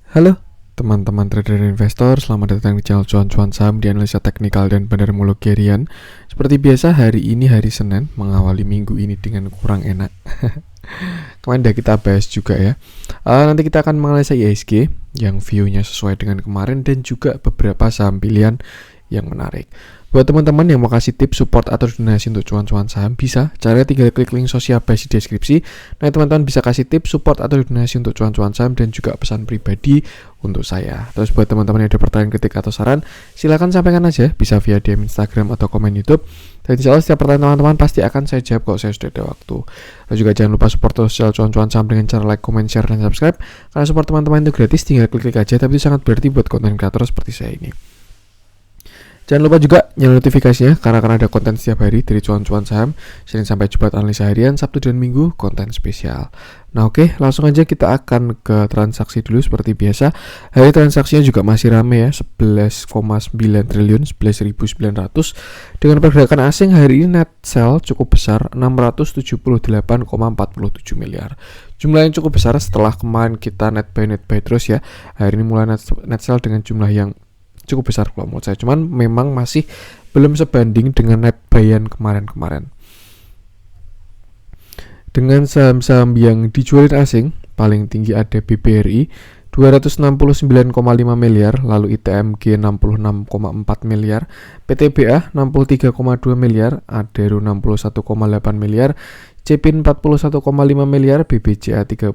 Halo teman-teman trader dan investor, selamat datang di channel cuan-cuan saham di analisa teknikal dan pendermologi harian. Seperti biasa, hari ini hari Senin, mengawali minggu ini dengan kurang enak. Kemarin udah kita bahas juga ya. Nanti kita akan menganalisa IHSG yang view-nya sesuai dengan kemarin dan juga beberapa saham pilihan yang menarik. Buat teman-teman yang mau kasih tips, support, atau donasi untuk cuan-cuan saham, bisa. Caranya tinggal klik link sosial base di deskripsi. Nah, teman-teman bisa kasih tips, support, atau donasi untuk cuan-cuan saham dan juga pesan pribadi untuk saya. Terus buat teman-teman yang ada pertanyaan, kritik, atau saran, silakan sampaikan aja. Bisa via DM Instagram atau komen YouTube. Dan insya Allah setiap pertanyaan teman-teman pasti akan saya jawab kalau saya sudah ada waktu. Dan juga jangan lupa support sosial cuan-cuan saham dengan cara like, comment, share, dan subscribe. Karena support teman-teman itu gratis, tinggal klik-klik aja. Tapi itu sangat berarti buat konten kreator seperti saya ini. Jangan lupa juga nyalain notifikasinya karena akan ada konten setiap hari dari cuan-cuan saham, Senin sampai Jumat analisa harian, Sabtu dan Minggu konten spesial. Nah oke, langsung aja kita akan ke transaksi dulu seperti biasa. Hari transaksinya juga masih rame ya, 11,9 triliun, 11.900. Dengan pergerakan asing hari ini net sell cukup besar, 678,47 miliar. Jumlah yang cukup besar setelah kemarin kita net buy terus ya. Hari ini mulai net sell dengan jumlah yang cukup besar kalau menurut saya, cuman memang masih belum sebanding dengan net buy-an kemarin-kemarin. Dengan saham-saham yang dijualin asing, paling tinggi ada BBRI 269,5 miliar, lalu ITMG 66,4 miliar, PTBA 63,2 miliar, Adero 61,8 miliar, CPIN 41,5 miliar, BBCA 31,4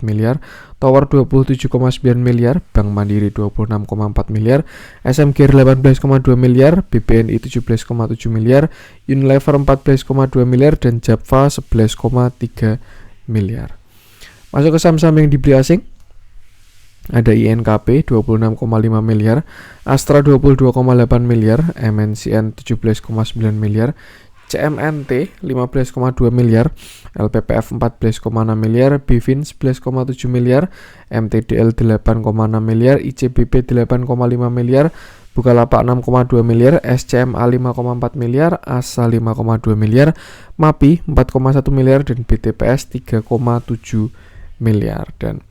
miliar, Tower 27,9 miliar, Bank Mandiri 26,4 miliar, SMG 18,2 miliar, BBNI 17,7 miliar, Unilever 14,2 miliar, dan Japfa 11,3 miliar. Masuk ke saham-saham yang dibeli asing. Ada INKP 26,5 miliar, Astra 22,8 miliar, MNCN 17,9 miliar, CMNT 15,2 miliar, LPPF 14,6 miliar, Bivin 11,7 miliar, MTDL 8,6 miliar, ICBP 8,5 miliar, Bukalapak 6,2 miliar, SCMA 5,4 miliar, ASA 5,2 miliar, MAPI 4,1 miliar, dan BTPS 3,7 miliar. Dan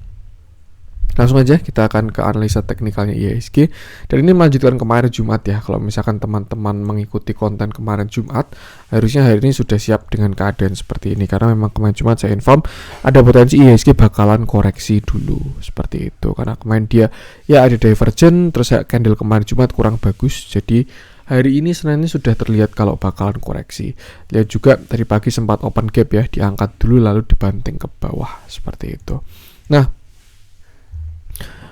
langsung aja kita akan ke analisa teknikalnya IHSG. Dan ini melanjutkan kemarin Jumat ya. Kalau misalkan teman-teman mengikuti konten kemarin Jumat, harusnya hari ini sudah siap dengan keadaan seperti ini. Karena memang kemarin Jumat saya inform ada potensi IHSG bakalan koreksi dulu seperti itu. Karena kemarin dia ya ada divergen, terus candle kemarin Jumat kurang bagus. Jadi hari ini Senin ini sudah terlihat kalau bakalan koreksi. Lihat juga tadi pagi sempat open gap ya, diangkat dulu lalu dibanting ke bawah seperti itu. Nah,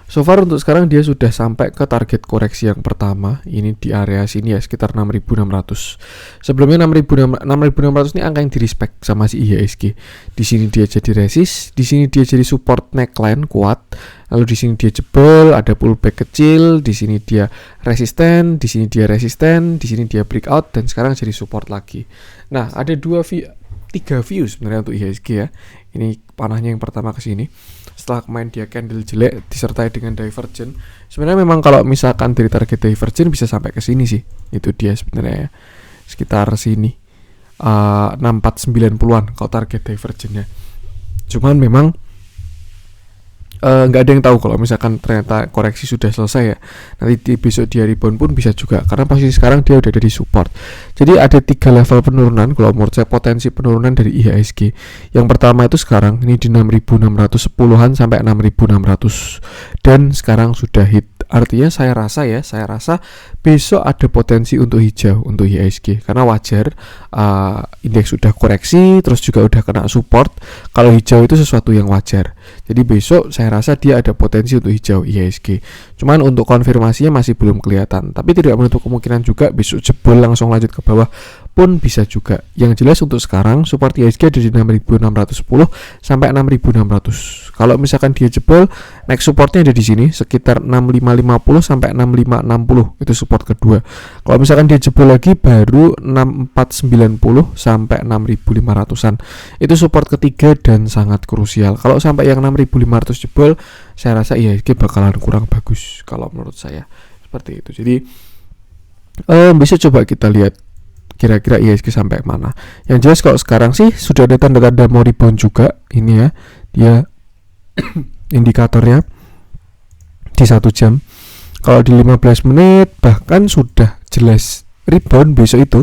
so far untuk sekarang dia sudah sampai ke target koreksi yang pertama. Ini di area sini ya, sekitar 6.600. Sebelumnya 6.600 ini angka yang di-respect sama si IHSG. Di sini dia jadi resist, di sini dia jadi support neckline kuat. Lalu di sini dia jebol, ada pullback kecil, di sini dia resisten, di sini dia resisten, di sini dia breakout, dan sekarang jadi support lagi. Nah, ada 3 view sebenarnya untuk IHSG ya. Ini panahnya yang pertama ke sini. Setelah kemarin dia candle jelek disertai dengan divergen. Sebenarnya memang kalau misalkan dari target divergen bisa sampai ke sini sih. Itu dia sebenarnya ya. Sekitar sini. 6490-an kalau target divergennya. Cuman memang nggak ada yang tahu kalau misalkan ternyata koreksi sudah selesai ya. Nanti besok dia rebound pun bisa juga, karena posisi sekarang dia udah ada di support. Jadi ada 3 level penurunan kalau menurut saya, potensi penurunan dari IHSG. Yang pertama itu sekarang ini di 6.610-an sampai 6.600 dan sekarang sudah hit. Artinya saya rasa besok ada potensi untuk hijau untuk IHSG, karena wajar indeks sudah koreksi terus juga udah kena support. Kalau hijau itu sesuatu yang wajar. Jadi besok saya rasa dia ada potensi untuk hijau IHSG. Cuman untuk konfirmasinya masih belum kelihatan, tapi tidak menutup kemungkinan juga besok jebol langsung lanjut ke bawah pun bisa juga. Yang jelas untuk sekarang support IHSG ada di 6.610 sampai 6.600. Kalau misalkan dia jebol, next supportnya ada di sini sekitar 6550 sampai 6560, itu support kedua. Kalau misalkan dia jebol lagi baru 6490 sampai 6500-an. Itu support ketiga dan sangat krusial. Kalau sampai yang 6500 jebol, saya rasa IHSG bakalan kurang bagus kalau menurut saya. Seperti itu. Jadi bisa coba kita lihat kira-kira IHSG sampai mana. Yang jelas kalau sekarang sih sudah ada tanda-tanda mau rebound juga. Ini ya, dia indikatornya di 1 jam. Kalau di 15 menit bahkan sudah jelas rebound besok itu.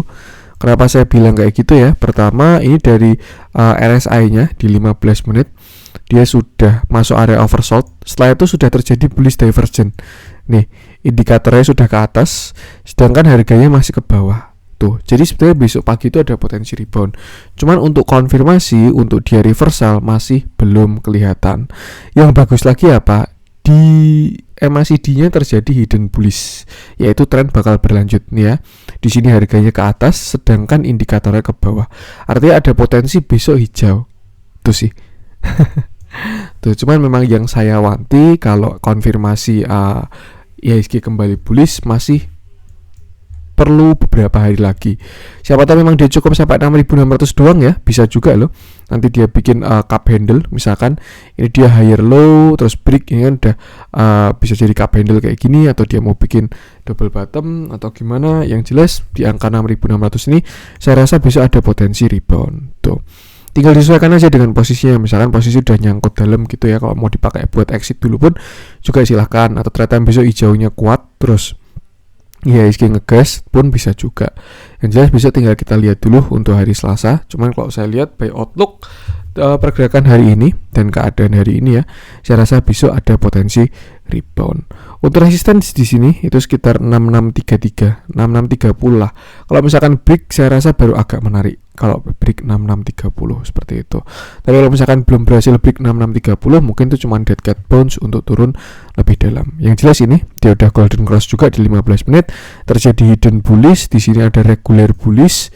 Kenapa saya bilang kayak gitu ya? Pertama, ini dari RSI-nya di 15 menit dia sudah masuk area oversold. Setelah itu sudah terjadi bullish divergence. Nih, indikatornya sudah ke atas, sedangkan harganya masih ke bawah. Tuh, jadi sebenarnya besok pagi itu ada potensi rebound. Cuman untuk konfirmasi untuk dia reversal masih belum kelihatan. Yang bagus lagi apa? Di MACD-nya terjadi hidden bullish, yaitu tren bakal berlanjut nih ya. Di sini harganya ke atas, sedangkan indikatornya ke bawah. Artinya ada potensi besok hijau. Tuh sih. Tuh, cuman memang yang saya wanti kalau konfirmasi IHSG kembali bullish masih perlu beberapa hari lagi. Siapa tahu memang dia cukup sampai 6.600 doang ya, bisa juga loh. Nanti dia bikin cup handle, misalkan ini dia higher low terus break, ini kan udah bisa jadi cup handle kayak gini, atau dia mau bikin double bottom atau gimana. Yang jelas di angka 6.600 ini saya rasa bisa ada potensi rebound. Tuh, tinggal disesuaikan aja dengan posisinya. Misalkan posisi udah nyangkut dalam gitu ya, kalau mau dipakai buat exit dulu pun juga silahkan. Atau ternyata besok hijaunya kuat terus IHSG ngegas pun bisa juga. Yang jelas besok tinggal kita lihat dulu untuk hari Selasa. Cuman kalau saya lihat by outlook pergerakan hari ini dan keadaan hari ini ya, saya rasa besok ada potensi rebound. Untuk resisten di sini itu sekitar 6633, 6630 lah. Kalau misalkan break saya rasa baru agak menarik. Kalau break 6630 seperti itu. Tapi kalau misalkan belum berhasil break 6630, mungkin itu cuma dead cat bounce untuk turun lebih dalam. Yang jelas ini dia udah golden cross juga di 15 menit, terjadi hidden bullish, di sini ada regular bullish,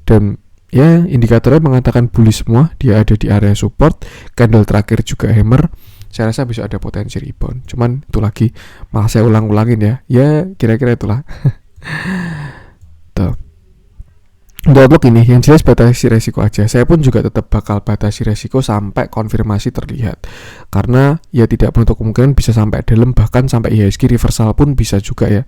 dan ya indikatornya mengatakan bullish semua. Dia ada di area support, candle terakhir juga hammer. Saya rasa bisa ada potensi rebound. Cuman itu lagi malah saya ulang-ulangin ya. Ya kira-kira itulah. Tuh. Untuk outlook ini yang jelas batasi resiko aja. Saya pun juga tetap bakal batasi resiko sampai konfirmasi terlihat. Karena ya tidak menutup kemungkinan bisa sampai dalam, bahkan sampai IHSG reversal pun bisa juga ya.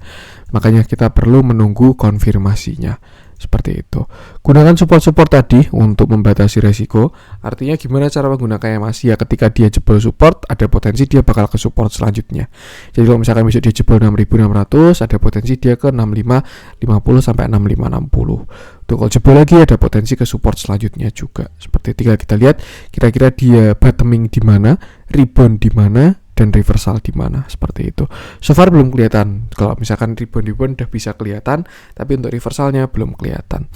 Makanya kita perlu menunggu konfirmasinya. Seperti itu. Gunakan support-support tadi untuk membatasi resiko. Artinya gimana cara menggunakannya mas? Ya ketika dia jebol support, ada potensi dia bakal ke support selanjutnya. Jadi kalau misalkan besok dia jebol 6.600, ada potensi dia ke 6550 sampai 6560. Tuh, kalau jebol lagi ada potensi ke support selanjutnya juga. Seperti tinggal kita lihat kira-kira dia bottoming di mana, rebound di mana, dan reversal di mana, seperti itu. So far belum kelihatan. Kalau misalkan rebound udah bisa kelihatan, tapi untuk reversalnya belum kelihatan.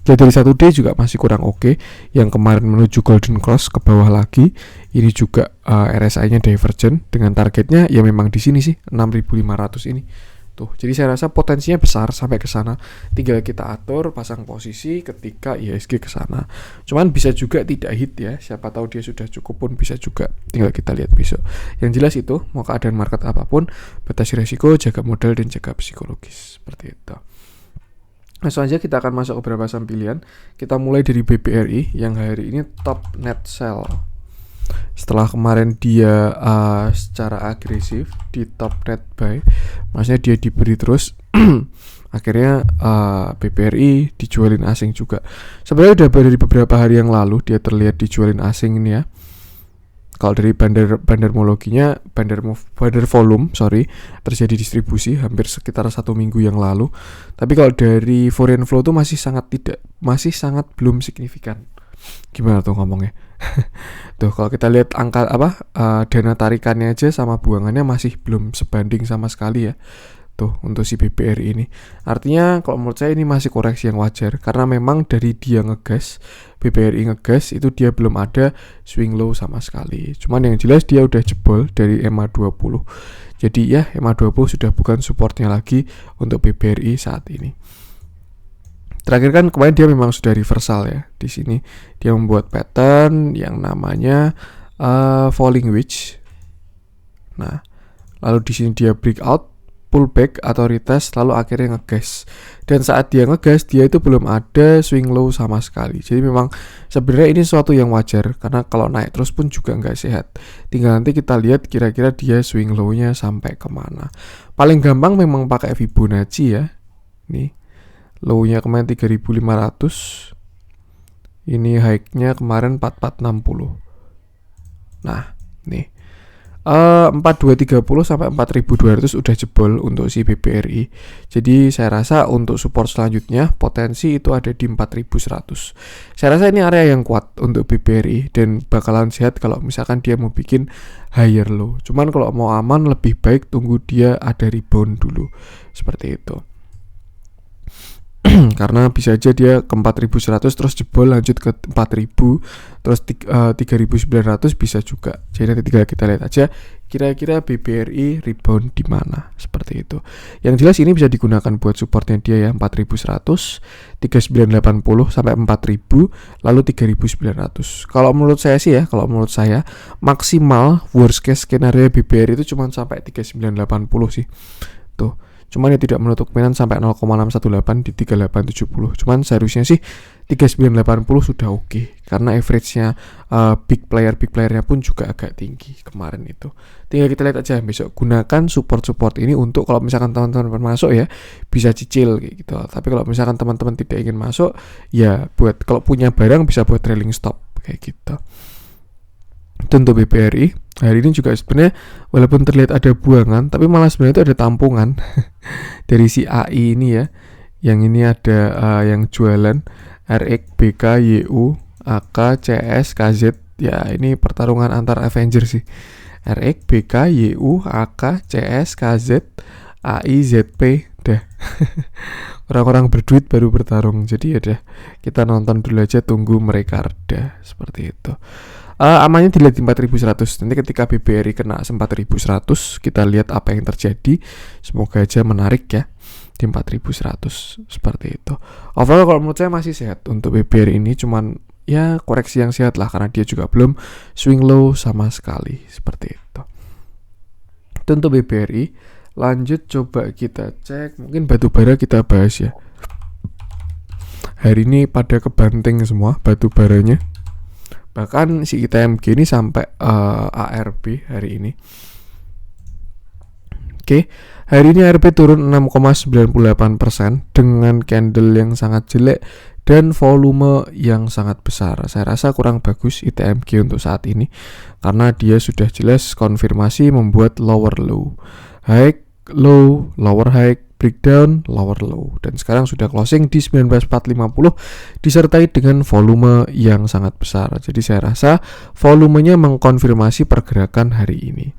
Jadi dari 1D juga masih kurang oke. Yang kemarin menuju golden cross ke bawah lagi, ini juga RSI-nya divergent dengan targetnya ya memang di sini sih 6.500 ini. Tuh, jadi saya rasa potensinya besar sampai ke sana. Tinggal kita atur pasang posisi ketika IHSG ke sana. Cuman bisa juga tidak hit ya. Siapa tahu dia sudah cukup pun bisa juga. Tinggal kita lihat besok. Yang jelas itu, mau keadaan market apapun, batasi resiko, jaga modal dan jaga psikologis. Seperti itu. Langsung aja kita akan masuk ke beberapa saham pilihan. Kita mulai dari BBRI yang hari ini top net sell. Setelah kemarin dia secara agresif di top net buy, maksudnya dia diberi terus, akhirnya BBRI dijualin asing juga. Sebenarnya udah dari beberapa hari yang lalu dia terlihat dijualin asing ini ya. Kalau dari bandarmologinya, bandar volume terjadi distribusi hampir sekitar 1 minggu yang lalu. Tapi kalau dari foreign flow tuh masih sangat belum signifikan. Gimana tuh ngomongnya? Tuh kalau kita lihat angka dana tarikannya aja sama buangannya masih belum sebanding sama sekali ya. Tuh untuk si BBRI ini. Artinya kalau menurut saya ini masih koreksi yang wajar, karena memang dari dia ngegas, BBRI ngegas itu dia belum ada swing low sama sekali. Cuman yang jelas dia udah jebol dari MA20. Jadi ya MA20 sudah bukan supportnya lagi untuk BBRI saat ini. Terakhir kan kemarin dia memang sudah reversal ya. Di sini dia membuat pattern yang namanya falling wedge. Nah, lalu di sini dia breakout, pullback atau retest, lalu akhirnya ngegas. Dan saat dia ngegas, dia itu belum ada swing low sama sekali. Jadi memang sebenarnya ini sesuatu yang wajar, karena kalau naik terus pun juga nggak sehat. Tinggal nanti kita lihat kira-kira dia swing low-nya sampai kemana. Paling gampang memang pakai Fibonacci ya. Nih. Low-nya kemarin 3.500. Ini high-nya kemarin 4460. Nah, nih. 4230 sampai 4200 udah jebol untuk si BBRI. Jadi saya rasa untuk support selanjutnya potensi itu ada di 4100. Saya rasa ini area yang kuat untuk BBRI dan bakalan sehat kalau misalkan dia mau bikin higher low. Cuman kalau mau aman lebih baik tunggu dia ada rebound dulu. Seperti itu. Karena bisa aja dia ke 4100 terus jebol lanjut ke 4000 terus 3900 bisa juga. Jadi nanti tinggal kita lihat aja kira-kira BBRI rebound di mana, seperti itu. Yang jelas ini bisa digunakan buat supportnya dia ya, 4100, 3980 sampai 4000, lalu 3900. Kalau menurut saya sih ya, maksimal worst case skenario BBRI itu cuma sampai 3980 sih. Tuh. Cuman ya tidak menutup kemungkinan sampai 0,618 di 3870. Cuman seharusnya sih 3980 sudah oke. Karena average-nya big player-nya pun juga agak tinggi kemarin itu. Tinggal kita lihat aja besok. Gunakan support-support ini untuk kalau misalkan teman-teman masuk ya bisa cicil kayak gitu. Tapi kalau misalkan teman-teman tidak ingin masuk ya buat kalau punya barang bisa buat trailing stop kayak gitu. Untuk BBRI hari ini juga sebenarnya walaupun terlihat ada buangan tapi malah sebenarnya itu ada tampungan dari si AI ini ya. Yang ini ada yang jualan RX, BK, YU, AK, CS, KZ. Ya ini pertarungan antar Avengers sih. RX, BK, YU, AK, CS, KZ, AI, ZP. Dah. Orang-orang berduit baru bertarung. Jadi ya dah kita nonton dulu aja, tunggu mereka reda seperti itu. Amannya dilihat di 4100. Nanti ketika BBRI kena 4100 kita lihat apa yang terjadi. Semoga aja menarik ya di 4100 seperti itu. Overall kalau menurut saya masih sehat untuk BBRI ini, cuman ya koreksi yang sehat lah karena dia juga belum swing low sama sekali seperti itu. Untuk BBRI lanjut coba kita cek, mungkin batu bara kita bahas ya. Hari ini pada kebanting semua batu baranya. Bahkan si ITMG ini sampai ARB hari ini. Oke, hari ini ARB turun 6,98% dengan candle yang sangat jelek dan volume yang sangat besar. Saya rasa kurang bagus ITMG untuk saat ini karena dia sudah jelas konfirmasi membuat lower low, high low, lower high, breakdown, lower low, dan sekarang sudah closing di 19450 disertai dengan volume yang sangat besar. Jadi saya rasa volumenya mengkonfirmasi pergerakan hari ini.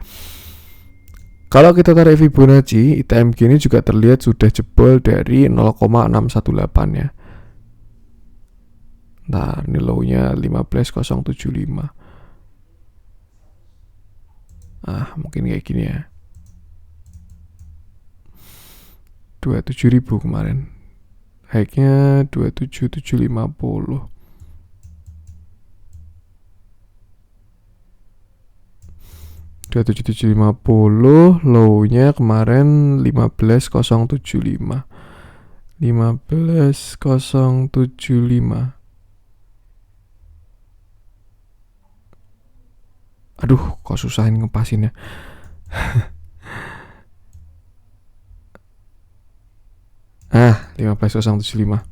Kalau kita tarik Fibonacci, ITMG ini juga terlihat sudah jebol dari 0,618 ya. Nah, ini low-nya 15075. Mungkin kayak gini ya. 27.000 kemarin. High-nya 27750. Low-nya kemarin 15075. 15075. Aduh, kok susah ini ngepasinnya. Ah, 15075.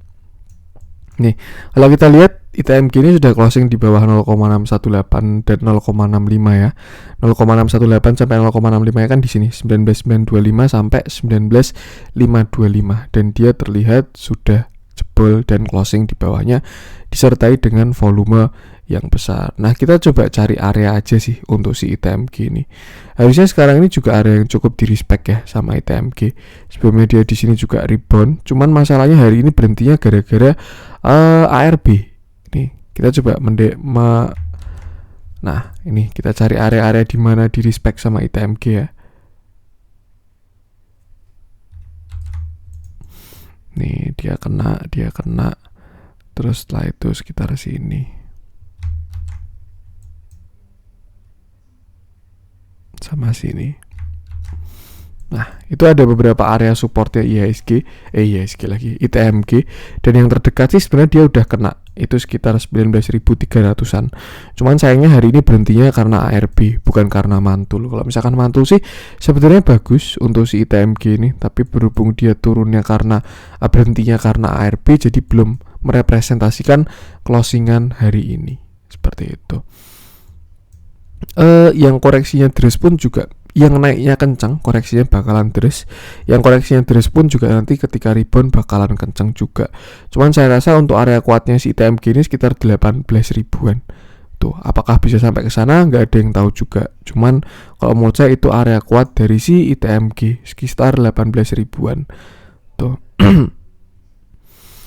Nih, kalau kita lihat ITMG ini sudah closing di bawah 0,618 dan 0,65 ya. 0,618 sampai 0,65 ya kan di sini 19925 sampai 19525 dan dia terlihat sudah jebol dan closing di bawahnya disertai dengan volume yang besar. Nah, kita coba cari area aja sih untuk si ITMG ini. Harusnya sekarang ini juga area yang cukup di respect ya sama ITMG. Sebelumnya dia di sini juga rebound, cuman masalahnya hari ini berhentinya gara-gara ARB. Nih, kita coba Nah, ini kita cari area-area di mana di respect sama ITMG ya. Nih, dia kena. Terus setelah itu sekitar sini. Sama sini. Nah, itu ada beberapa area supportnya ITMG, dan yang terdekat sih sebenarnya dia udah kena, itu sekitar 19.300-an. Cuman sayangnya hari ini berhentinya karena ARB, bukan karena mantul. Kalau misalkan mantul sih sebenarnya bagus untuk si ITMG ini, tapi berhubung dia turunnya karena berhentinya karena ARB, jadi belum merepresentasikan closingan hari ini. Seperti itu. Yang koreksinya deres pun juga, yang naiknya kencang koreksinya bakalan deres, yang koreksinya deres pun juga nanti ketika rebound bakalan kencang juga. Cuman saya rasa untuk area kuatnya si ITMG ini sekitar 18 ribuan tuh. Apakah bisa sampai ke sana nggak ada yang tahu juga, cuman kalau menurut saya itu area kuat dari si ITMG sekitar 18 ribuan tuh.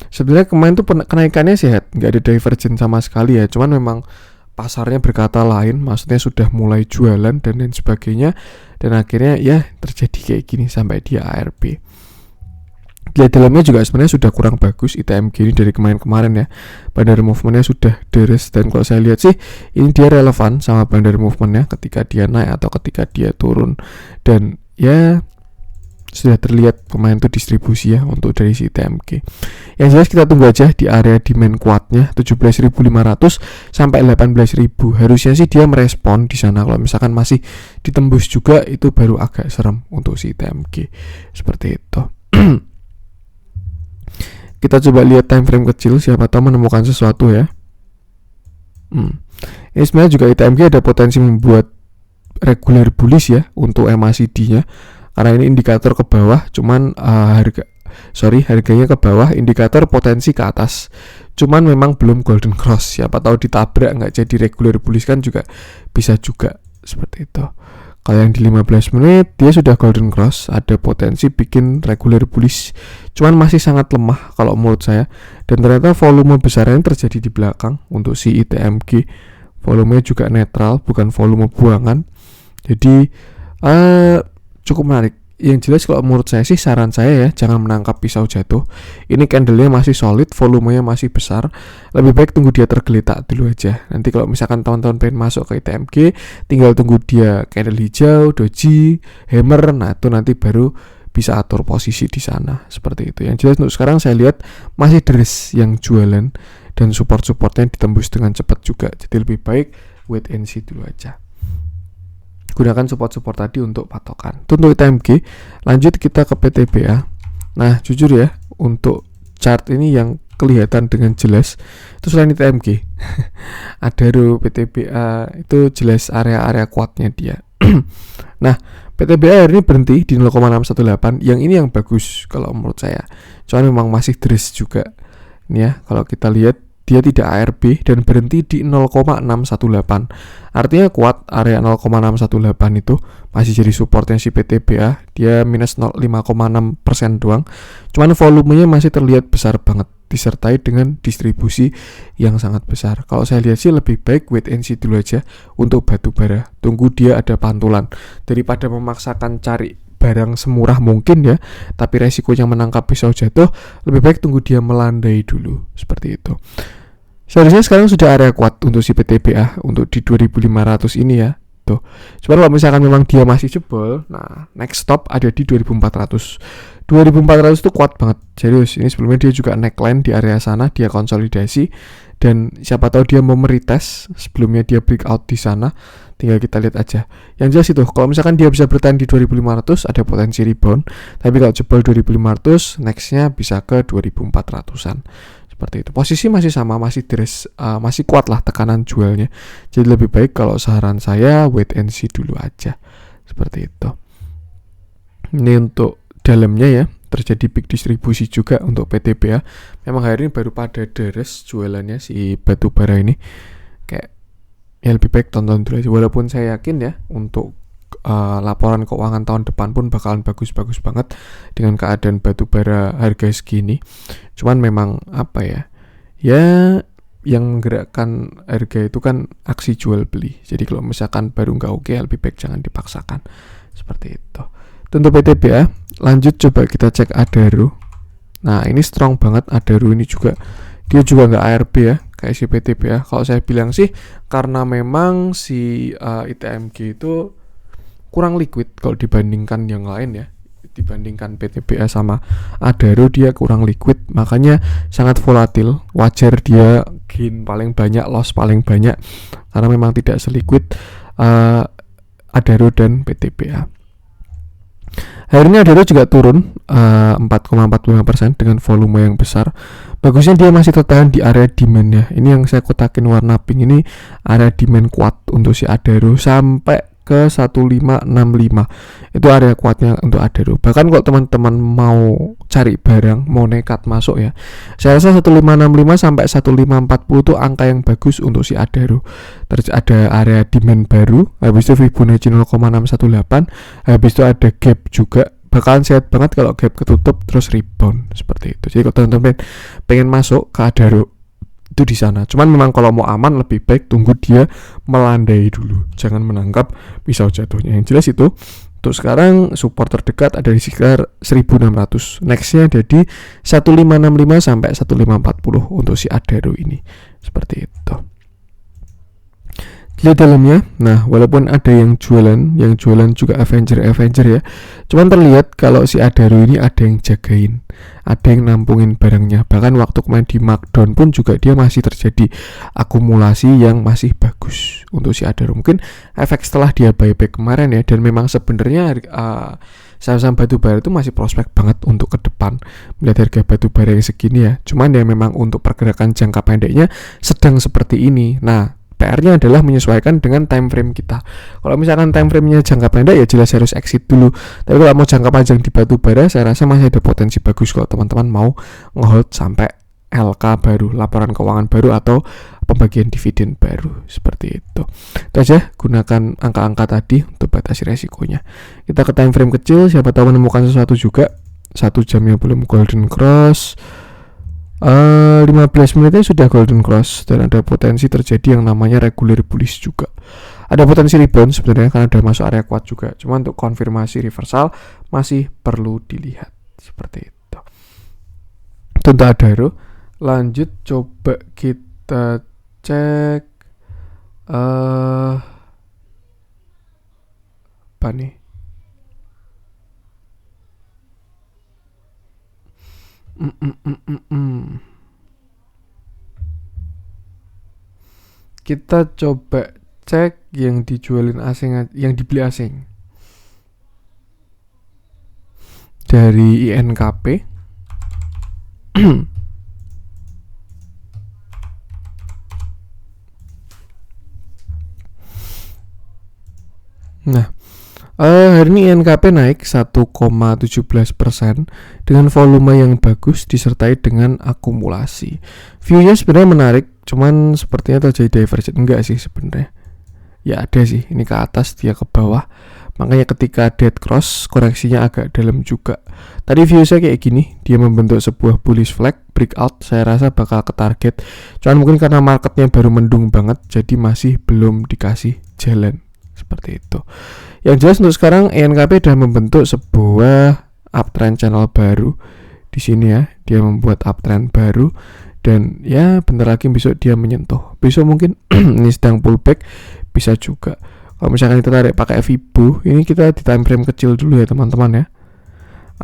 Sebenarnya kemarin tuh kenaikannya sehat, nggak ada divergen sama sekali ya, cuman memang pasarnya berkata lain, maksudnya sudah mulai jualan dan lain sebagainya, dan akhirnya ya terjadi kayak gini sampai dia ARB. Di dalamnya juga sebenarnya sudah kurang bagus ITMG ini dari kemarin-kemarin ya. Boundary movementnya sudah deres, dan kalau saya lihat sih ini dia relevan sama boundary movementnya ketika dia naik atau ketika dia turun, dan ya sudah terlihat pemain itu distribusi ya untuk dari si ITMG. Yang jelas kita tunggu aja di area demand kuatnya 17.500 sampai 18.000. Harusnya sih dia merespon di sana. Kalau misalkan masih ditembus juga itu baru agak serem untuk si ITMG. Seperti itu. Kita coba lihat time frame kecil, siapa tahu menemukan sesuatu ya. Ini sebenarnya juga ITMG ada potensi membuat regular bullish ya untuk MACD-nya. Karena ini indikator ke bawah, cuman harganya ke bawah, indikator potensi ke atas. Cuman memang belum golden cross. Siapa tahu ditabrak nggak jadi regular bullish kan juga bisa juga seperti itu. Kalau yang di 15 menit dia sudah golden cross, ada potensi bikin regular bullish. Cuman masih sangat lemah kalau menurut saya. Dan ternyata volume besarnya terjadi di belakang untuk si ITMG. Volumenya juga netral, bukan volume buangan. Jadi cukup menarik. Yang jelas kalau menurut saya sih, saran saya ya, jangan menangkap pisau jatuh. Ini candlenya masih solid, volumenya masih besar. Lebih baik tunggu dia tergeletak dulu aja. Nanti kalau misalkan teman-teman pengen masuk ke ITMG, tinggal tunggu dia candle hijau, doji, hammer. Nah itu nanti baru bisa atur posisi di sana. Seperti itu. Yang jelas untuk sekarang saya lihat masih deres yang jualan, dan support-supportnya ditembus dengan cepat juga. Jadi lebih baik wait and see dulu aja. Gunakan support-support tadi untuk patokan. Itu untuk ITMG. Lanjut kita ke PTBA. Nah jujur ya, untuk chart ini yang kelihatan dengan jelas itu selain ITMG Adaro, PTBA itu jelas area-area kuatnya dia. Nah PTBA hari ini berhenti di 0,618. Yang ini yang bagus kalau menurut saya. Cuman memang masih deres juga. Ini ya, kalau kita lihat dia tidak ARB dan berhenti di 0,618. Artinya kuat, area 0,618 itu masih jadi supportnya si PTBA. Dia minus 5,6% doang. Cuman volumenya masih terlihat besar banget, disertai dengan distribusi yang sangat besar. Kalau saya lihat sih lebih baik wait and see dulu aja untuk batu bara. Tunggu dia ada pantulan daripada memaksakan cari barang semurah mungkin ya, tapi resikonya menangkap pisau jatuh. Lebih baik tunggu dia melandai dulu, seperti itu. Seharusnya sekarang sudah area kuat untuk si PTBA untuk di 2500 ini ya. Tuh. Cuma kalau misalkan memang dia masih jebol, nah next stop ada di 2400. 2400 itu kuat banget. Serius, ini sebelumnya dia juga neckline di area sana, dia konsolidasi, dan siapa tahu dia mau meretest sebelumnya dia breakout di sana. Tinggal kita lihat aja. Yang jelas itu, kalau misalkan dia bisa bertahan di 2500 ada potensi rebound. Tapi kalau jebol 2500, nextnya bisa ke 2400-an. Seperti itu. Posisi masih sama, masih deres, masih kuat lah tekanan jualnya. Jadi lebih baik kalau saran saya wait and see dulu aja. Seperti itu. Ini untuk dalamnya ya, terjadi big distribusi juga untuk PTBA. Memang hari ini baru pada deres jualannya si batu bara ini. Kayak ya lebih baik tonton dulu aja. Walaupun saya yakin ya untuk laporan keuangan tahun depan pun bakalan bagus-bagus banget dengan keadaan batu bara harga segini. Cuman memang apa ya yang menggerakkan harga itu kan aksi jual beli. Jadi kalau misalkan baru nggak oke, lebih baik jangan dipaksakan. Seperti itu. Tentu PTBA. Lanjut coba kita cek Adaro. Nah ini strong banget Adaro ini juga. Dia juga nggak ARB ya kayak si PTBA. Kalau saya bilang sih karena memang si ITMG itu kurang liquid kalau dibandingkan yang lain ya. Dibandingkan PTBA sama Adaro dia kurang liquid, makanya sangat volatil. Wajar dia gain paling banyak, loss paling banyak karena memang tidak seliquid Adaro dan PTBA. Hari ini Adaro juga turun 4,45% dengan volume yang besar. Bagusnya dia masih tertahan di area demand ya. Ini yang saya kotakin warna pink ini area demand kuat untuk si Adaro sampai ke 1565. Itu area kuatnya untuk Adaro. Bahkan kalau teman-teman mau cari barang, mau nekat masuk ya, saya rasa 1565 sampai 1540 itu angka yang bagus untuk si Adaro. Terus ada area demand baru, habis itu Fibonacci 0,618, habis itu ada gap juga. Bakalan sehat banget kalau gap ketutup terus rebound seperti itu. Jadi kalau teman-teman pengen masuk ke Adaro itu di sana. Cuman memang kalau mau aman lebih baik tunggu dia melandai dulu. Jangan menangkap pisau jatuhnya. Yang jelas itu untuk sekarang support terdekat ada di sekitar 1600. Nextnya ada di 1565 sampai 1540 untuk si Adaro ini. Seperti itu. Lihat dalamnya, nah walaupun ada yang jualan juga Avenger ya. Cuman terlihat kalau si Adaro ini ada yang jagain, ada yang nampungin barangnya. Bahkan waktu kemarin di markdown pun juga dia masih terjadi akumulasi yang masih bagus untuk si Adaro. Mungkin efek setelah dia buyback kemarin ya, dan memang sebenarnya saham-saham batubara itu masih prospek banget untuk ke depan melihat harga batubara yang segini ya. Cuman ya memang untuk pergerakan jangka pendeknya sedang seperti ini. Nah, PR-nya adalah menyesuaikan dengan time frame kita. Kalau misalkan time frame-nya jangka pendek ya jelas harus exit dulu. Tapi kalau mau jangka panjang di batubara saya rasa masih ada potensi bagus kalau teman-teman mau ngehold sampai LK baru, laporan keuangan baru atau pembagian dividen baru seperti itu. Itu aja, gunakan angka-angka tadi untuk batasi resikonya. Kita ke time frame kecil, siapa tahu menemukan sesuatu juga. 1 jamnya belum golden cross. 15 menitnya sudah golden cross dan ada potensi terjadi yang namanya regular bullish juga. Ada potensi rebound sebenarnya karena ada masuk area kuat juga. Cuma untuk konfirmasi reversal masih perlu dilihat seperti itu. Untuk Adaro, lanjut coba kita cek apa nih? Kita coba cek yang dijualin asing, yang dibeli asing dari INKP. Nah, hari ini INKP naik 1,17% dengan volume yang bagus disertai dengan akumulasi. View-nya sebenarnya menarik, cuman sepertinya terjadi divergent. Enggak sih sebenarnya. Ya ada sih, ini ke atas dia ke bawah. Makanya ketika dead cross koreksinya agak dalam juga. Tadi view saya kayak gini, dia membentuk sebuah bullish flag breakout, saya rasa bakal ke target. Cuman mungkin karena marketnya baru mendung banget, jadi masih belum dikasih jalan seperti itu. Yang jelas untuk sekarang INKP sudah membentuk sebuah uptrend channel baru di sini ya. Dia membuat uptrend baru dan ya bentar lagi besok dia menyentuh. Besok mungkin ini sedang pullback, bisa juga. Kalau misalkan kita tarik pakai Fibo, ini kita di time frame kecil dulu ya teman-teman ya.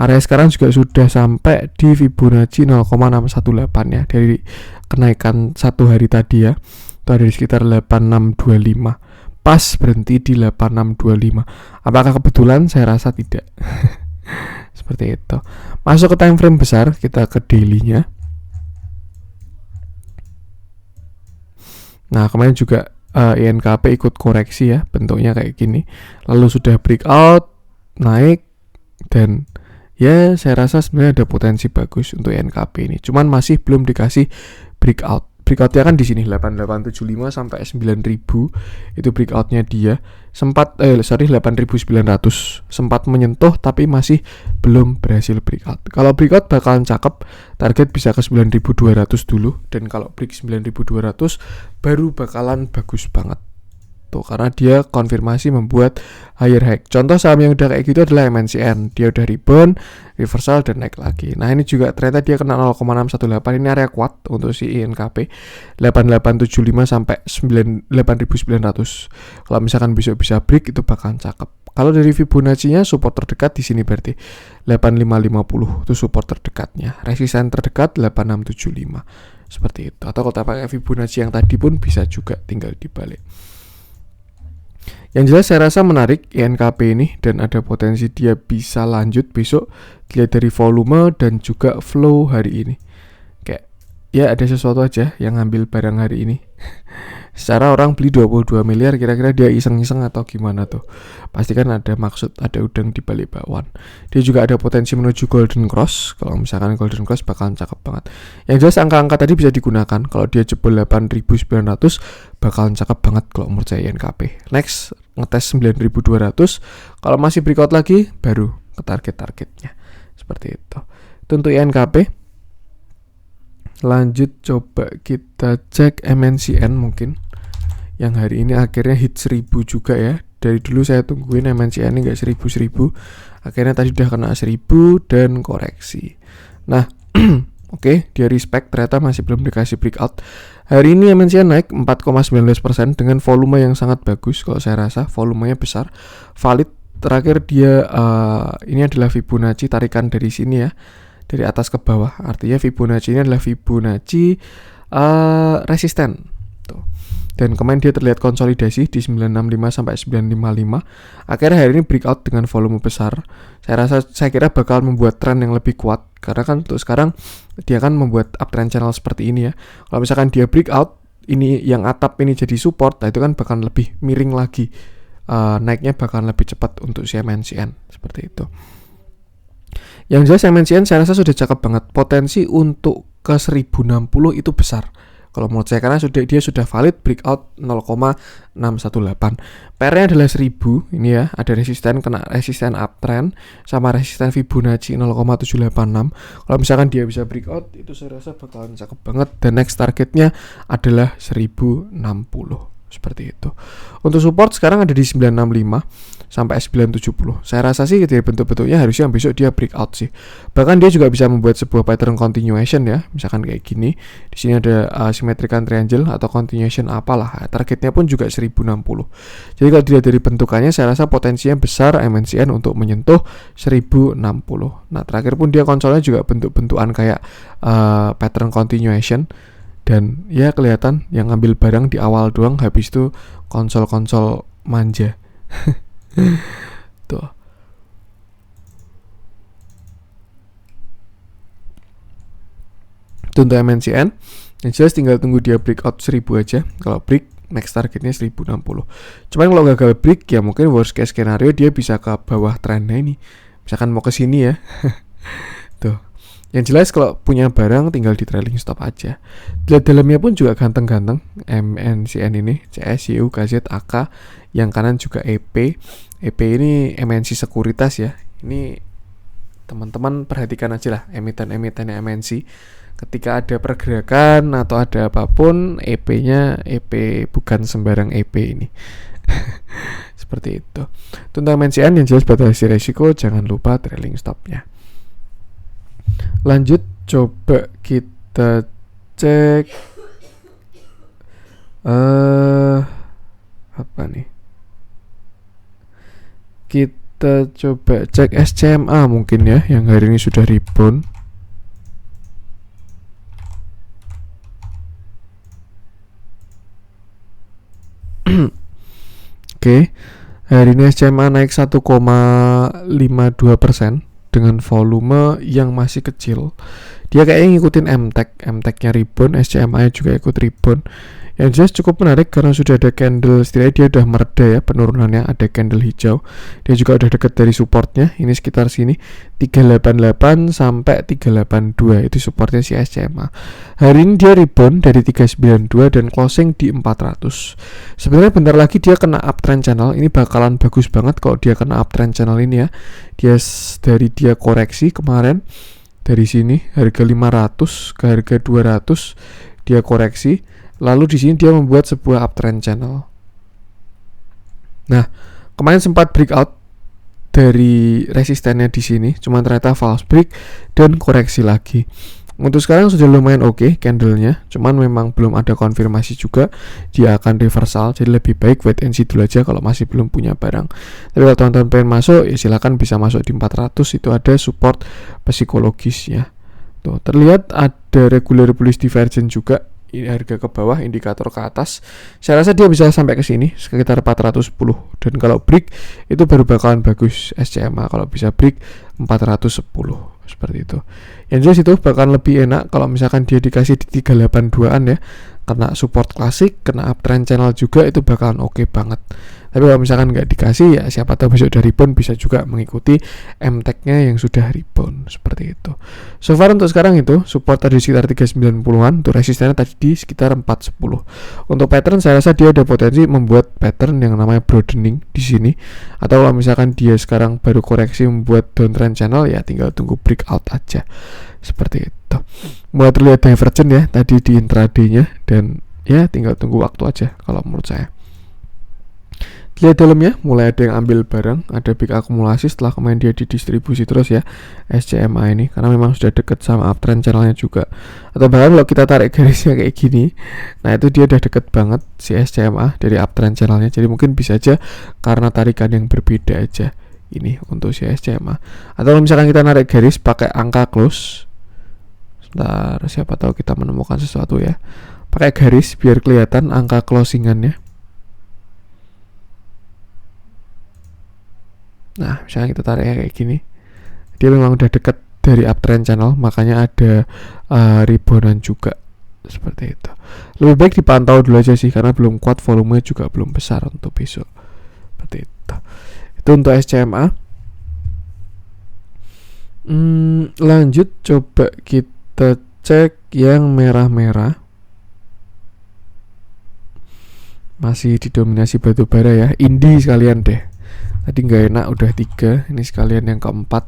Area sekarang juga sudah sampai di Fibonacci 0,618 ya dari kenaikan satu hari tadi ya. Itu ada di sekitar 8625. Pas berhenti di 8625. Apakah kebetulan? Saya rasa tidak. Seperti itu. Masuk ke time frame besar, kita ke daily-nya. Nah, kemarin juga INKP ikut koreksi ya, bentuknya kayak gini. Lalu sudah breakout, naik, dan ya saya rasa sebenarnya ada potensi bagus untuk INKP ini. Cuman masih belum dikasih breakout. Breakoutnya kan di sini 8875 sampai 9000 itu breakoutnya dia. Sempat 8900 sempat menyentuh tapi masih belum berhasil breakout. Kalau breakout bakalan cakep, target bisa ke 9200 dulu, dan kalau break 9200 baru bakalan bagus banget. Tuh, karena dia konfirmasi membuat higher high. Contoh saham yang udah kayak gitu adalah MNCN. Dia udah rebound, reversal, dan naik lagi. Nah ini juga ternyata dia kena 0,618. Ini area kuat untuk si INKP 8875 sampai 8900. Kalau misalkan besok bisa break itu bakalan cakep. Kalau dari Fibonacci-nya support terdekat di sini berarti 8550 itu support terdekatnya. Resisten terdekat 8675. Seperti itu. Atau kalau pakai Fibonacci yang tadi pun bisa juga, tinggal dibalik. Yang jelas saya rasa menarik INKP ini dan ada potensi dia bisa lanjut besok dilihat dari volume dan juga flow hari ini. Kayak ya ada sesuatu aja yang ngambil barang hari ini. Secara orang beli 22 miliar, kira-kira dia iseng-iseng atau gimana tuh? Pasti kan ada maksud, ada udang di balik bakwan. Dia juga ada potensi menuju golden cross. Kalau misalkan golden cross bakalan cakep banget. Yang jelas angka-angka tadi bisa digunakan. Kalau dia jebol 8.900 bakalan cakep banget kalau menurut saya INKP. Next, ngetes 9.200. Kalau masih breakout lagi, baru ke target-targetnya. Seperti itu. Itu untuk INKP. Lanjut coba kita cek MNCN mungkin yang hari ini akhirnya hit 1000 juga ya. Dari dulu saya tungguin MNCN ini gak 1000, akhirnya tadi udah kena 1000 dan koreksi. Nah oke, dia respect, ternyata masih belum dikasih breakout. Hari ini MNCN naik 4,19% dengan volume yang sangat bagus. Kalau saya rasa volumenya besar, valid. Terakhir dia ini adalah Fibonacci tarikan dari sini ya, dari atas ke bawah. Artinya Fibonacci ini adalah Fibonacci resisten tuh. Dan kemarin dia terlihat konsolidasi di 965 sampai 955. Akhirnya hari ini breakout dengan volume besar. Saya kira bakal membuat tren yang lebih kuat karena kan untuk sekarang dia kan membuat uptrend channel seperti ini ya. Kalau misalkan dia breakout ini yang atap ini jadi support, nah itu kan bakal lebih miring lagi. Naiknya bakal lebih cepat untuk si MNCN seperti itu. Yang jelas MNCN saya rasa sudah cakep banget. Potensi untuk ke 1060 itu besar kalau menurut saya, karena dia sudah valid breakout 0,618. PR-nya adalah 1000 ini ya, ada resisten, kena resisten uptrend sama resisten Fibonacci 0,786. Kalau misalkan dia bisa breakout itu saya rasa bakalan cakep banget, dan next targetnya adalah 1060 seperti itu. Untuk support sekarang ada di 965 sampai 970. Saya rasa sih dari bentuk-bentuknya harusnya besok dia breakout sih. Bahkan dia juga bisa membuat sebuah pattern continuation ya. Misalkan kayak gini. Di sini ada symmetrical triangle atau continuation apalah. Targetnya pun juga 1060. Jadi kalau dilihat dari bentukannya saya rasa potensinya besar MNCN untuk menyentuh 1060. Nah, terakhir pun dia konsolnya juga bentuk-bentukan kayak pattern continuation. Dan ya kelihatan yang ngambil barang di awal doang, habis itu konsol-konsol manja. Tuh. Untuk MNCN yang jelas tinggal tunggu dia breakout 1000 aja. Kalau break next targetnya 1060. Cuman kalau gagal break ya mungkin worst case scenario dia bisa ke bawah trennya ini. Misalkan mau ke sini ya. Tuh. Yang jelas kalau punya barang tinggal di trailing stop aja. Lihat dalamnya pun juga ganteng-ganteng. MNCN ini CS, YU, KZ, AK. Yang kanan juga EP. EP ini MNC sekuritas ya. Ini teman-teman perhatikan aja lah emiten-emitennya MNC. Ketika ada pergerakan atau ada apapun, EP-nya EP bukan sembarang EP ini. Seperti itu. Tentang MNCN yang jelas batasi resiko, jangan lupa trailing stopnya. Lanjut coba kita cek apa nih? Kita coba cek SCMA mungkin ya, yang hari ini sudah rebound. Oke, hari ini SCMA naik 1,52% dengan volume yang masih kecil. Dia kayaknya ngikutin MTech-nya rebound, SCMA juga ikut rebound. Yang jelas cukup menarik karena sudah ada candle, setidaknya dia udah mereda ya penurunannya, ada candle hijau. Dia juga udah dekat dari supportnya, ini sekitar sini 388 sampai 382 itu supportnya si SCMA. Hari ini dia rebound dari 392 dan closing di 400. Sebenarnya bentar lagi dia kena uptrend channel, ini bakalan bagus banget kalau dia kena uptrend channel ini ya. Dia koreksi kemarin dari sini harga 500 ke harga 200 dia koreksi. Lalu di sini dia membuat sebuah uptrend channel. Nah, kemarin sempat breakout dari resistennya di sini, cuman ternyata false break dan koreksi lagi. Untuk sekarang sudah lumayan oke candlenya, cuman memang belum ada konfirmasi juga dia akan reversal, jadi lebih baik wait and see dulu aja kalau masih belum punya barang. Tapi kalau teman-teman pengen masuk, ya silakan bisa masuk di 400, itu ada support psikologisnya. Tuh, terlihat ada regular bullish divergence juga. ini harga ke bawah, indikator ke atas, saya rasa dia bisa sampai ke sini sekitar 410. Dan kalau break itu baru bakalan bagus SCMA kalau bisa break 410 seperti itu. Yang jelas itu bakalan lebih enak kalau misalkan dia dikasih di 382an ya, kena support klasik, kena uptrend channel juga, itu bakalan oke banget. Tapi kalau misalkan nggak dikasih ya siapa tahu besok dari rebound bisa juga mengikuti MTech-nya yang sudah rebound seperti itu. So far untuk sekarang itu support tadi sekitar 390-an, untuk resistennya tadi di sekitar 410. Untuk pattern saya rasa dia ada potensi membuat pattern yang namanya broadening di sini. Atau kalau misalkan dia sekarang baru koreksi membuat downtrend channel ya tinggal tunggu breakout aja. Seperti itu. Mulai terlihat divergent ya tadi di intraday-nya, dan ya tinggal tunggu waktu aja kalau menurut saya. Lihat dalamnya mulai ada yang ambil barang, ada big akumulasi setelah kemarin dia didistribusi terus ya SCMA ini, karena memang sudah deket sama uptrend channelnya juga. Atau bahkan kalau kita tarik garisnya kayak gini, nah itu dia udah deket banget si SCMA dari uptrend channelnya. Jadi mungkin bisa aja karena tarikan yang berbeda aja ini untuk si SCMA. Atau kalau misalkan kita narik garis pakai angka close, sebentar, siapa tahu kita menemukan sesuatu ya, pakai garis biar kelihatan angka closingannya. Nah, misalnya kita tarik kayak gini, dia memang udah deket dari uptrend channel, makanya ada reboundan juga seperti itu. Lebih baik dipantau dulu aja sih, karena belum kuat, volumenya juga belum besar untuk besok. Seperti itu. Itu untuk SCMA. Lanjut coba kita cek yang merah-merah. Masih didominasi batu bara ya. Indi sekalian deh. Tadi nggak enak udah 3, ini sekalian yang keempat.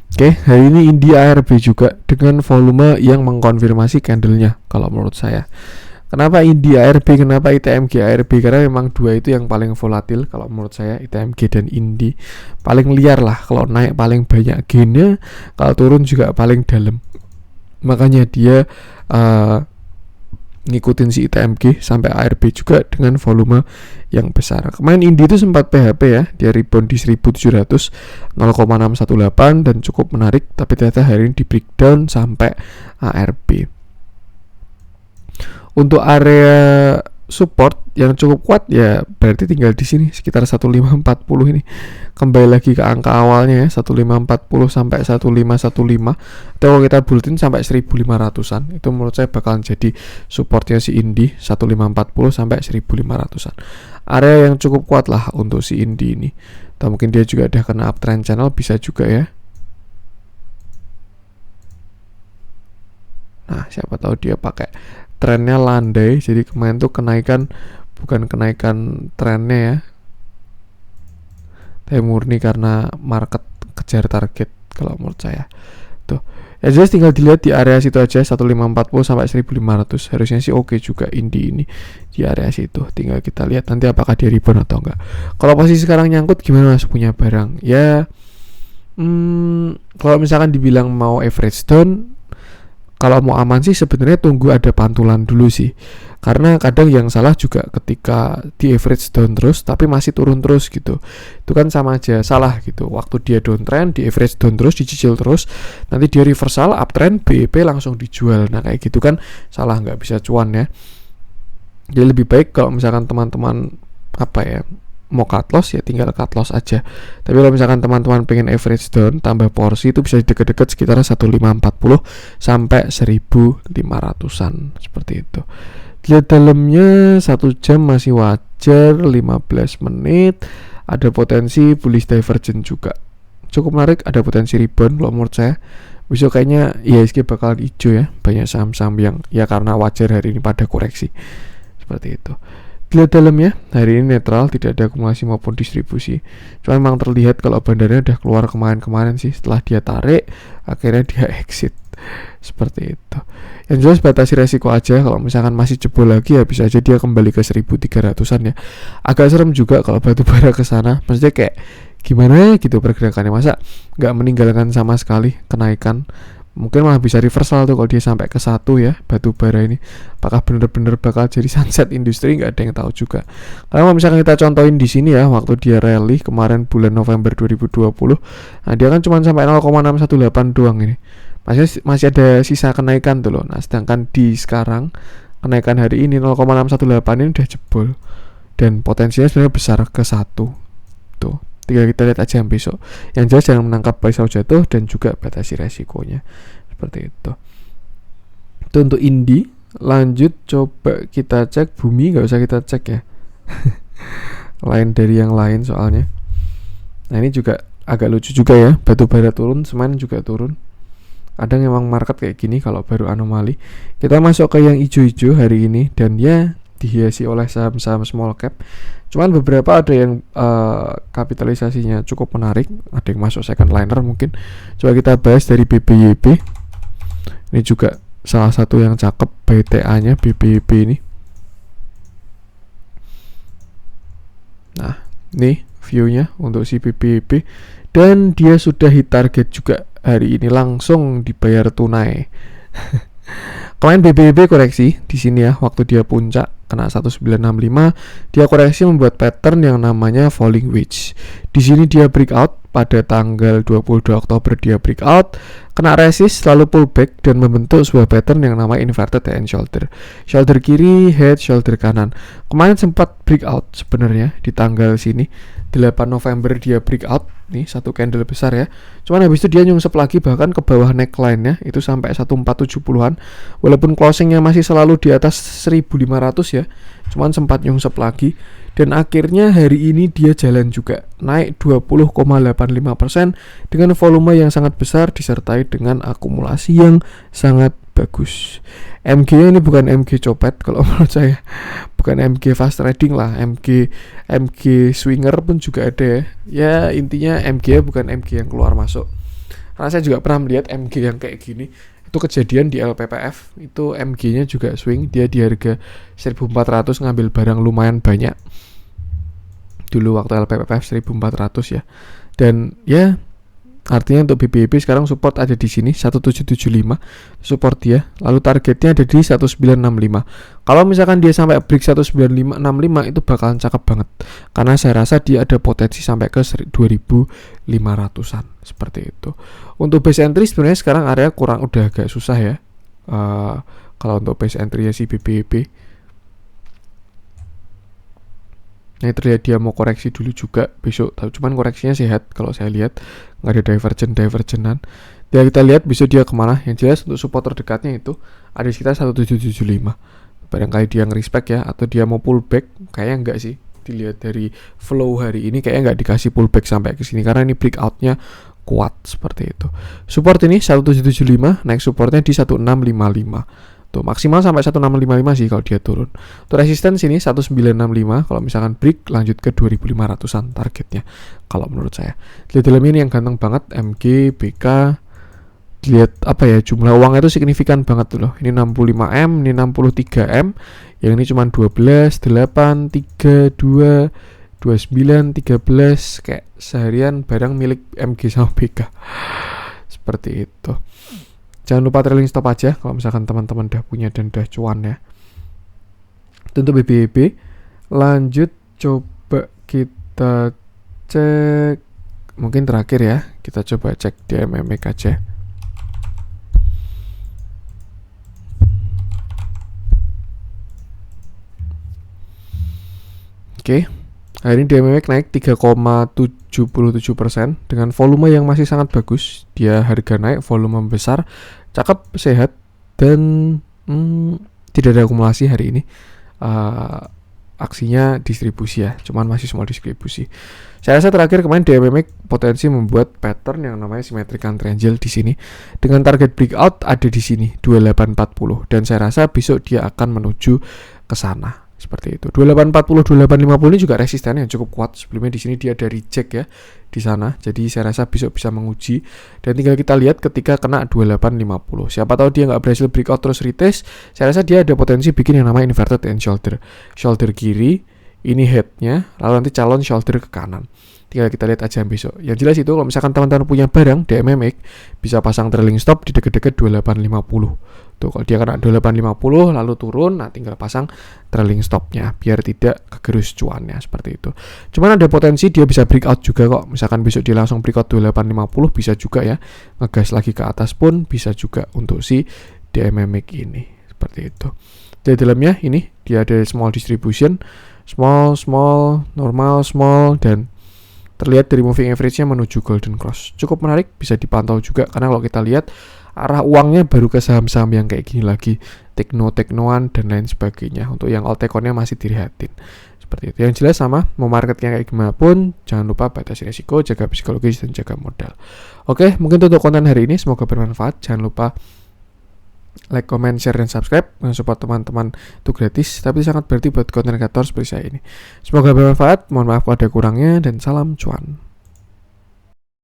Oke, hari ini Indi ARB juga dengan volume yang mengkonfirmasi candlenya kalau menurut saya. Kenapa Indi ARB, kenapa ITMG ARB? Karena memang dua itu yang paling volatil kalau menurut saya, ITMG dan Indi. Paling liar lah, kalau naik paling banyak gainnya, kalau turun juga paling dalam. Makanya dia ngikutin si ITMG sampai ARB juga dengan volume yang besar. Kemarin Indi itu sempat PHP ya, dia rebound di 1700 0,618 dan cukup menarik, tapi ternyata hari ini di breakdown sampai ARB. Untuk area support yang cukup kuat ya berarti tinggal di sini sekitar 1540 ini. Kembali lagi ke angka awalnya ya, 1540 sampai 1515. Atau kalau kita buletin sampai 1500-an, itu menurut saya bakalan jadi supportnya si Indi 1540 sampai 1500-an. Area yang cukup kuat lah untuk si Indi ini. Atau mungkin dia juga udah kena uptrend channel, bisa juga ya. Nah, siapa tahu dia pakai trennya landai, jadi kemarin tuh kenaikan bukan kenaikan trennya ya, tapi murni karena market kejar target kalau menurut saya. Tuh, ya jelas tinggal dilihat di area situ aja 1540 sampai 1500. Harusnya sih oke juga Indi ini di area situ. Tinggal kita lihat nanti apakah dia rebound atau enggak. Kalau posisi sekarang nyangkut gimana Mas punya barang? Ya kalau misalkan dibilang mau average down, kalau mau aman sih sebenarnya tunggu ada pantulan dulu sih. Karena kadang yang salah juga ketika di average down terus tapi masih turun terus gitu. Itu kan sama aja salah gitu. Waktu dia downtrend, di average down terus, dicicil terus, nanti dia reversal uptrend, BEP langsung dijual. Nah kayak gitu kan salah, nggak bisa cuan ya. Jadi lebih baik kalau misalkan teman-teman mau cut loss ya tinggal cut loss aja. Tapi kalau misalkan teman-teman pengen average down tambah porsi, itu bisa deket-deket sekitar 1540 sampai 1500-an seperti itu. Lihat dalamnya 1 jam masih wajar, 15 menit ada potensi bullish divergent juga. Cukup menarik, ada potensi rebound kalau menurut saya. Besok kayaknya IHSG bakal hijau ya, banyak saham-saham yang ya karena wajar hari ini pada koreksi. Seperti itu. Lihat dalamnya, hari ini netral, tidak ada akumulasi maupun distribusi. Cuma memang terlihat kalau bandarnya udah keluar kemarin-kemarin sih, setelah dia tarik, akhirnya dia exit. Seperti itu. Yang jelas batasi resiko aja, kalau misalkan masih jebol lagi ya bisa aja dia kembali ke 1300-an ya. Agak serem juga kalau batu bara ke sana, maksudnya kayak gimana gitu pergerakannya, masa nggak meninggalkan sama sekali kenaikan, Mungkin malah bisa reversal tuh kalau dia sampai ke 1 ya, batu bara ini. Apakah bener-bener bakal jadi sunset industri, nggak ada yang tahu juga. Karena misalkan kita contohin di sini ya, waktu dia rally kemarin bulan November 2020, nah dia kan cuma sampai 0,618 doang ini. Masih ada sisa kenaikan tuh loh. Nah, sedangkan di sekarang kenaikan hari ini 0,618 ini udah jebol dan potensinya sebenarnya besar ke 1. Tuh, tinggal kita lihat aja yang besok. Yang jelas jangan menangkap buy sell jatuh dan juga batasi resikonya. Seperti itu. Itu untuk Indi. Lanjut coba kita cek Bumi, nggak usah kita cek ya. Lain dari yang lain soalnya. Nah, ini juga agak lucu juga ya. Batu bara turun, semen juga turun. Kadang emang market kayak gini kalau baru anomali. Kita masuk ke yang hijau-hijau hari ini dan ya dihiasi oleh saham-saham small cap. Cuman beberapa ada yang kapitalisasinya cukup menarik. Ada yang masuk second liner mungkin. Coba kita bahas dari BBYP. Ini juga salah satu yang cakep BTA-nya BBYP ini. Nah, ini view-nya untuk si BBYP dan dia sudah hit target juga hari ini, langsung dibayar tunai. Kemarin BBB koreksi di sini ya, waktu dia puncak kena 1965, dia koreksi membuat pattern yang namanya falling wedge. Di sini dia breakout pada tanggal 22 Oktober, dia breakout, kena resist lalu pullback dan membentuk sebuah pattern yang namanya inverted head and shoulder. Shoulder kiri, head, shoulder kanan. Kemarin sempat breakout sebenarnya di tanggal sini 8 November dia breakout nih, satu candle besar ya. Cuman habis itu dia nyungsep lagi bahkan ke bawah neckline-nya itu sampai 1470-an. Walaupun closingnya masih selalu di atas 1500 ya. Cuman sempat nyungsep lagi dan akhirnya hari ini dia jalan juga, naik 20,85% dengan volume yang sangat besar disertai dengan akumulasi yang sangat bagus. MG ini bukan MG copet kalau menurut saya, bukan MG fast trading lah, MG swinger pun juga ada ya. Ya intinya MG bukan MG yang keluar masuk. Karena saya juga pernah melihat MG yang kayak gini. Itu kejadian di LPPF, itu MG-nya juga swing, dia di harga 1400 ngambil barang lumayan banyak. Dulu waktu LPPF 1400 ya. Dan ya artinya untuk BBB sekarang support ada di sini 1775 support dia, lalu targetnya ada di 1965. Kalau misalkan dia sampai break 1965 itu bakalan cakep banget, karena saya rasa dia ada potensi sampai ke 2500-an seperti itu. Untuk base entry sebenarnya sekarang area kurang udah agak susah ya. Kalau untuk base entry ya si BBB. Nah, terlihat dia mau koreksi dulu juga besok, cuman koreksinya sehat kalau saya lihat, nggak ada divergenan. Ya kita lihat besok dia kemana. Yang jelas untuk support terdekatnya itu ada di sekitar 1775. Barangkali dia nge-respect ya, atau dia mau pullback, kayaknya enggak sih. Dilihat dari flow hari ini kayaknya nggak dikasih pullback sampai ke sini karena ini breakoutnya kuat seperti itu. Support ini 1775, naik supportnya di 1655. Tuh maksimal sampai 1655 sih kalau dia turun. Tuh resisten sini 1965, kalau misalkan break lanjut ke 2500-an targetnya kalau menurut saya. Lihat dalam ini yang ganteng banget, MG, BK. Lihat apa ya, jumlah uang itu signifikan banget tuh loh. Ini 65M, ini 63M. Yang ini cuma 12, 8, 3, 2, 29, 13, kayak seharian barang milik MG sama BK. Seperti itu. Jangan lupa trailing stop aja kalau misalkan teman-teman udah punya dan udah cuan ya. Tentu BBB. Lanjut coba kita cek, mungkin terakhir ya, kita coba cek DMMX aja. Oke. Hari ini DMMX naik 3,77% dengan volume yang masih sangat bagus. Dia harga naik, volume besar, cakep, sehat, dan tidak ada akumulasi hari ini. Aksinya distribusi ya, cuman masih small distribusi. Saya rasa terakhir kemarin DMMX potensi membuat pattern yang namanya symmetrical triangle di sini dengan target breakout ada di sini 2840 dan saya rasa besok dia akan menuju ke sana. Seperti itu. 2840, 2850 ini juga resistennya yang cukup kuat. Sebelumnya di sini dia ada reject ya di sana. Jadi saya rasa besok bisa menguji dan tinggal kita lihat ketika kena 2850. Siapa tahu dia nggak berhasil breakout terus retest. Saya rasa dia ada potensi bikin yang namanya inverted and shoulder. Shoulder kiri, ini headnya, lalu nanti calon shoulder ke kanan. tinggal kita lihat aja besok. Yang jelas itu kalau misalkan teman-teman punya barang DMMX bisa pasang trailing stop di deket-deket 2850. Tuh kalau dia kena 2850 lalu turun, nah tinggal pasang trailing stopnya biar tidak kegerus cuannya seperti itu. Cuman ada potensi dia bisa breakout juga kok. Misalkan besok dia langsung breakout 2850 bisa juga ya. Ngegas lagi ke atas pun bisa juga untuk si DMMX ini seperti itu. Di dalamnya ini dia ada small distribution, small, normal, small, dan terlihat dari moving average-nya menuju golden cross. Cukup menarik, bisa dipantau juga karena kalau kita lihat arah uangnya baru ke saham-saham yang kayak gini lagi, teknoan dan lain sebagainya. Untuk yang Alteconnya masih dilihatin seperti itu. Yang jelas sama, mau marketnya kayak gimana pun jangan lupa batasi resiko, jaga psikologis dan jaga modal. Oke, mungkin untuk konten hari ini semoga bermanfaat. Jangan lupa like, comment, share, dan subscribe. Support teman-teman itu gratis, tapi sangat berarti buat konten kreator seperti saya ini. Semoga bermanfaat. Mohon maaf kalau ada kurangnya, dan salam cuan.